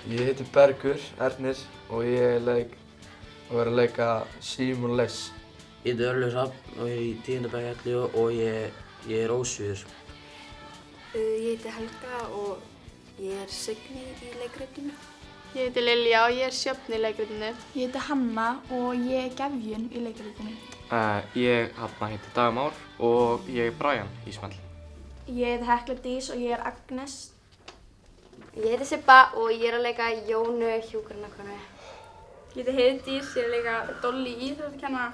Ég heiti Bergur Ernir og ég er að leika Símon Leifs. Ég heiti Örlygur Hrafn og ég er í 10. bekk og ég er ósvíður. Ég heiti Helga og ég er Signý í leikritinu. Ég heiti Lilja og ég er Sjöfn í leikritinu. Ég heiti Hanna og ég er Gefjun í leikritinu. Ég heiti Dagmar og ég er Brian Ísmael. Ég heiti Hekla Dís og ég er Agnes. Ég heiti Sibba og ég er að leika Jónu hjúkrunarkonu. Ég heiti Heiðdís, ég er að leika Dolly íþróttakennara.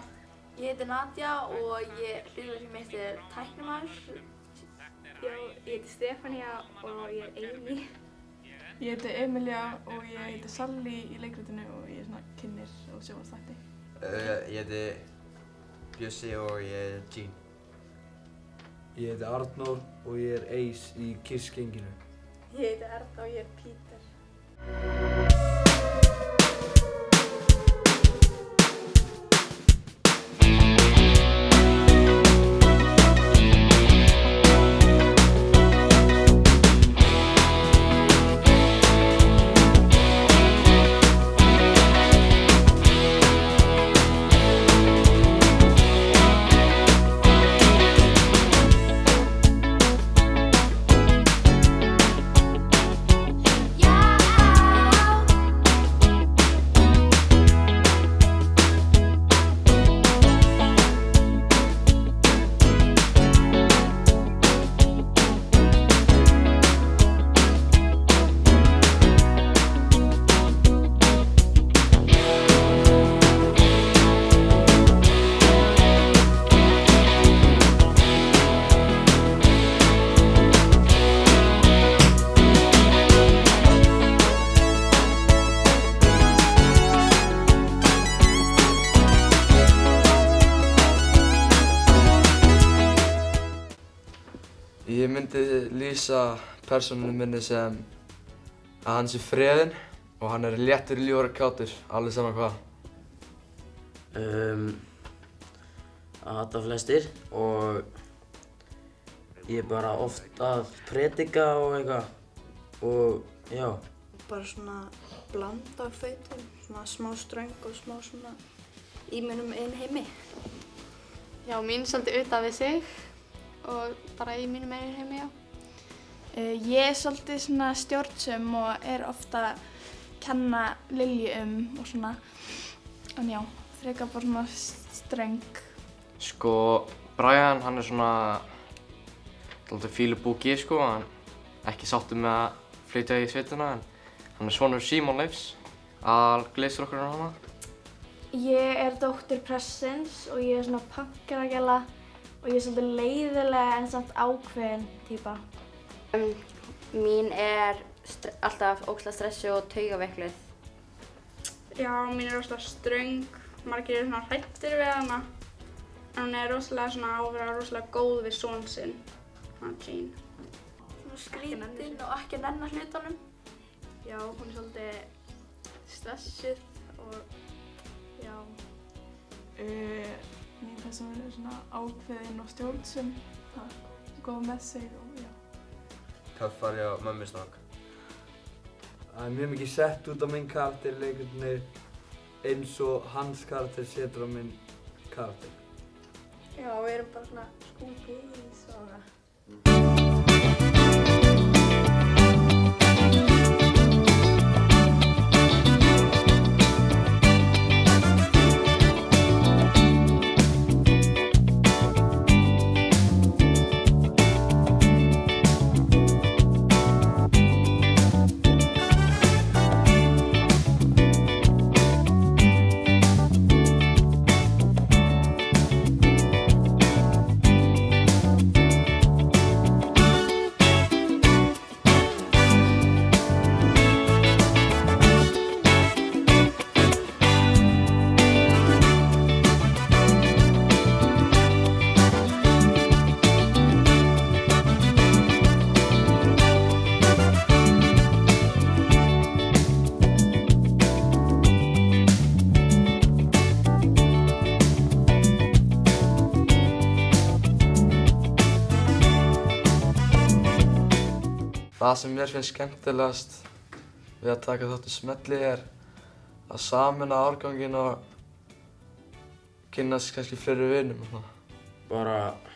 Ég heiti Nadja og hlutverkið mitt er tæknimaður. Ég heiti Stefania og ég er Amy. Ég heiti Emilia og ég heiti Sally í leikritinu og ég er svona kynnir og sjónvarpsþætti. Ég heiti Bjössi og ég er Jean. Ég heiti Arnór og ég er Ace í Kiss-genginu. Ég heiti Erna og ég er Peter. Ég myndi lýsa persónunni minni sem að hann sé freðinn og hann er léttur, ljúfur og kátur, alveg saman hvað. Að hata flestir og ég er bara oft að predika og eitthvað og já. Bara svona blanda af feitum, svona smá ströng og smá svona í mínum einn heimi. Já, mín er svolítið utan við sig og bara í mínum eigin heimi, já. Ég er svolítið svona stjórnsöm og er ofta að kenna Lilju og svona. En já, frekar bara svona ströng. Sko, Brian hann er svona dálítið fýlubúki, sko, hann ekki sáttur með að flytja í sveitina en hann er sonur Símon Leifs, aðalgleisstrákurinn hana. Ég er dóttir pressins og ég er svona punkkaragæla og ég er svolítið leiðilega en samt ákveðin týpa. Mín er alltaf ógeðslega stressuð og taugaveikluð. Já, mín er rosalega ströng. Margir eru svona hræddir við hana. En hún er rosalega svona að vera rosalega góð við son sinn, hann Jean. Svona skrítinn og ekki að nenna hlutunum. Já, hún er svolítið stressuð og já. Mín persóna er svona ákveðin og stjórnsöm, góð með sig og já. Töffari og mömmusnák. Það er mjög mikið sett út á minn karakter í leikritinu eins og hans karakter setur á minn karakter. Já, við erum bara svona skúpís og það. Það sem mér finnst skemmtilegast við að taka þátt í smelli er að sameina árganginn og kynnast kannski fleiri vinum og svona. Bara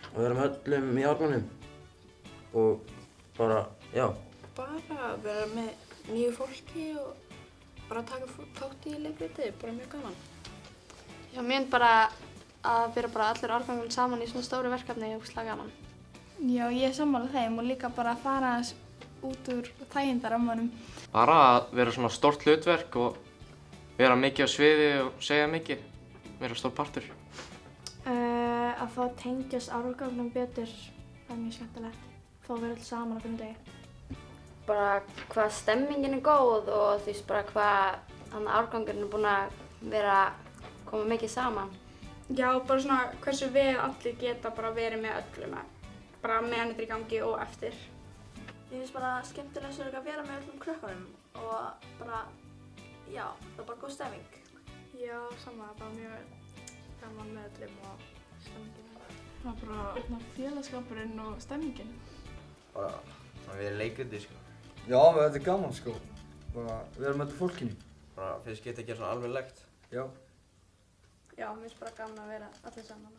að vera með öllum í árgangnum og bara, já. Bara vera með nýju fólki og bara taka þátt í leikriti, bara mjög gaman. Já, mér finnst bara að vera bara allir árgangur saman í svona stóru verkefni og ógeðslega gaman. Já, ég er sammála þeim og líka bara að fara aðeins út úr þægindarammanum. Bara að vera svona stórt hlutverk og vera mikið á sviði og segja mikið, vera stór partur. Að fá að tengjast árgangnum betur, það er mjög skemmtilegt. Fá að vera alls saman á hverjum degi. Bara hvað stemmingin er góð og þú veist bara hvað árgangurinn er búinn að vera koma mikið saman. Já, bara svona hversu vel allir geta bara verið með öllum, bara meðan þetta er í gangi og eftir. Ég finnst bara skemmtilegast að vera með öllum krökkunum og bara, já, það er bara góð stemming. Já, sama, bara mjög gaman með öllum og stemmingin. Það er bara félagskapurinn og stemmingin. Bara svona verið leikriti, sko. Já, þetta er gaman, sko. Bara vera með þetta fólkinu. Bara fyrst geta að gera svona almennilegt. Já. Já, mér finnst bara gaman að vera allir saman.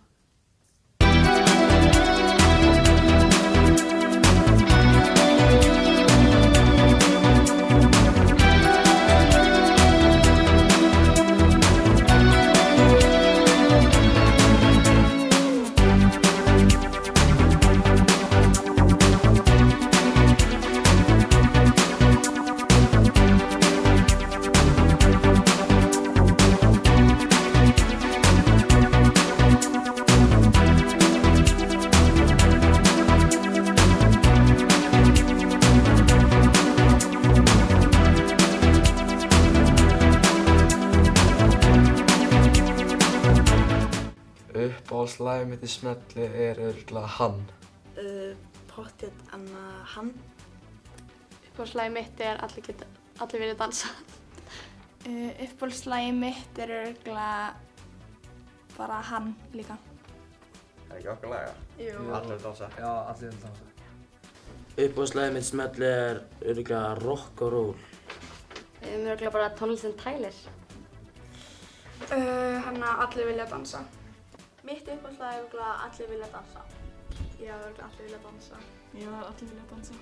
Uppáhaldslagið mitt í smelli er örugglega Hann. Pottþétt Hann. Uppáhaldslagið mitt er Allir vilja dansa. Uppáhaldslagið mitt er örugglega bara Hann líka. Það er ekki okkar lag, Jú. Allir vilja dansa. Já, allir vilja dansa. Uppáhaldslagið mitt smelli er örugglega rock og roll. Örugglega bara tónlistin Tyler. Allir vilja dansa. Mitt uppáhaldslag er örugglega Allir vilja dansa. Já, örugglega Allir vilja dansa. Já, Allir vilja dansa.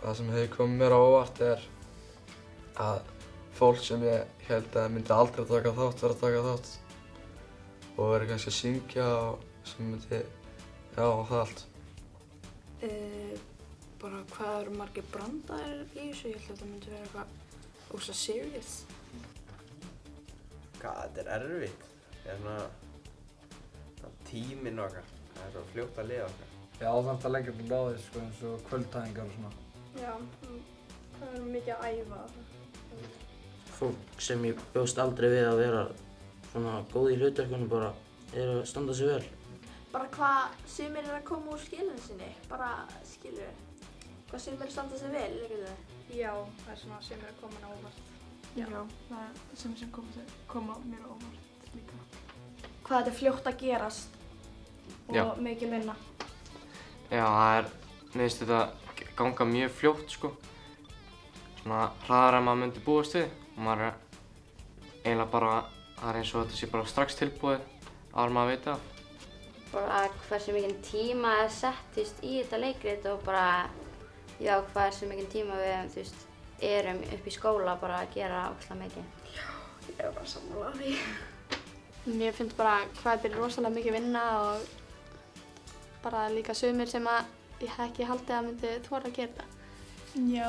Það sem hefur komið mér á óvart er að fólk sem ég held að myndi aldrei taka þátt verið að taka þátt og verið kannski að syngja og sem myndi, já, það allt. Bara hvað eru margir brandaðir í þessu, ég held að þetta myndi vera eitthvað ógeðslega serious. Hvað, þetta er erfitt. Það er svona tíminn okkar. Það er svo fljótt að lifa okkar. Já, þannig að leggja til á því, sko, eins og kvöldtæðingar og svona. Já, það er mikið að æfa. Fólk sem ég bjóst aldrei við að vera svona góð í hlutverkunum bara er að standa sig vel. Bara hvað sumir er að koma úr skilinu sinni, bara skilur. Hvað sumir standa sig vel, leikur þau? Já, það er svona sem er að koma á óvart. Já, það er sem koma mér á óvart líka. Hvað þetta er fljótt að gerast og Já. mikil vinna. Já, það er, mér finnst þetta ganga mjög fljótt, sko. Svona hraðar en maður myndi búast við. Og maður er eiginlega bara, það er eins og þetta sé bara strax tilbúið áður en maður veit það. Bara hversu mikinn tíma er sett í þetta leikrit og bara, já, hversu mikinn tíma við erum upp í skóla bara að gera ógeðslega mikið. Já, ég er bara sammála því. Mér finnst bara hvað þetta er rosalega mikið vinna og bara líka sumir sem að ég hef ekki haldið að myndi þora að gera þetta. Já,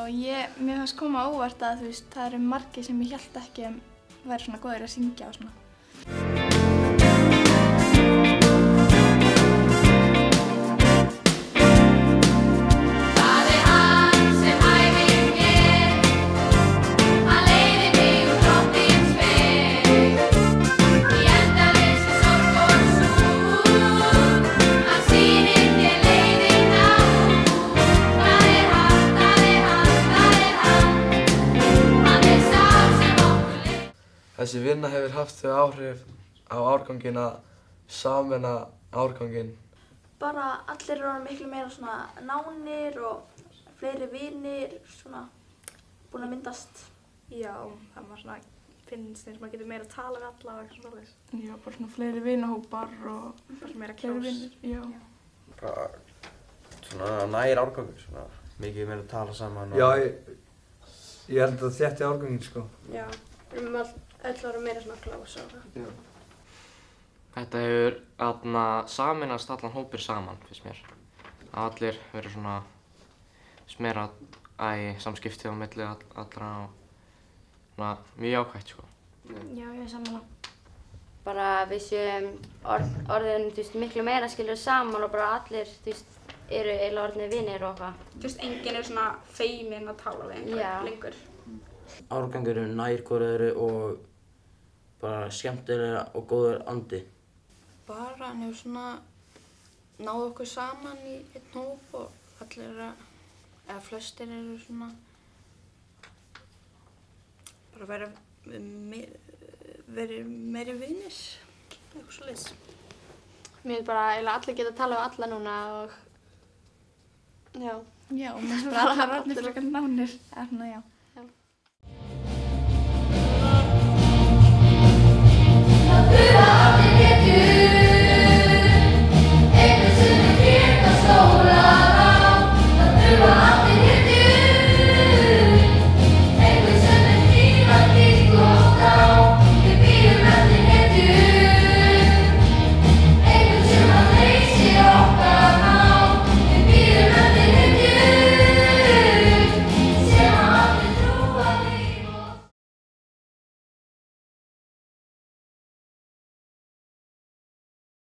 mér fannst koma á óvart að það eru margir sem ég hélt ekki að væri svona góðir að syngja og svona. þessi vinna hefur haft þau áhrif á árganginn að sameina árganginn? Bara allir eru miklu meira svona nánir og fleiri vinir, svona búin að myndast. Já, það maður svona finnst eins og maður getur meira að tala við alla og eitthvað svoleiðis. Já, bara svona fleiri vinahópar og bara meira fleiri close. vinir. Já. Bara svona nær árgangur, svona mikið meira að tala saman. Já, ég held að þetta er árganginn, sko. Já, við erum öll ára meira svona close og það. Já. Þetta hefur sameinast allan hópur saman, finnst mér. Allir verið svona meira samskipti á milli allra og svona mjög jákvætt, sko. Já, ég er sammála. Bara við séum orðin, miklu meira skilur saman og bara allir, eru eiginlega orðnir vinir og eitthvað. Enginn er svona feiminn að tala við einhvern lengur. Árgangur eru nær hvor öðru og bara skemmtilega og góður andi. Bara hann hefur svona náð okkur saman í einn hóp og allir eða flestir eru svona bara verið meiri vinir, eitthvað svoleiðis. Mér finnst bara eiginlega allir geta að tala við alla núna og já. Já, og mér finnst bara allir orðnir frekar nánir, já.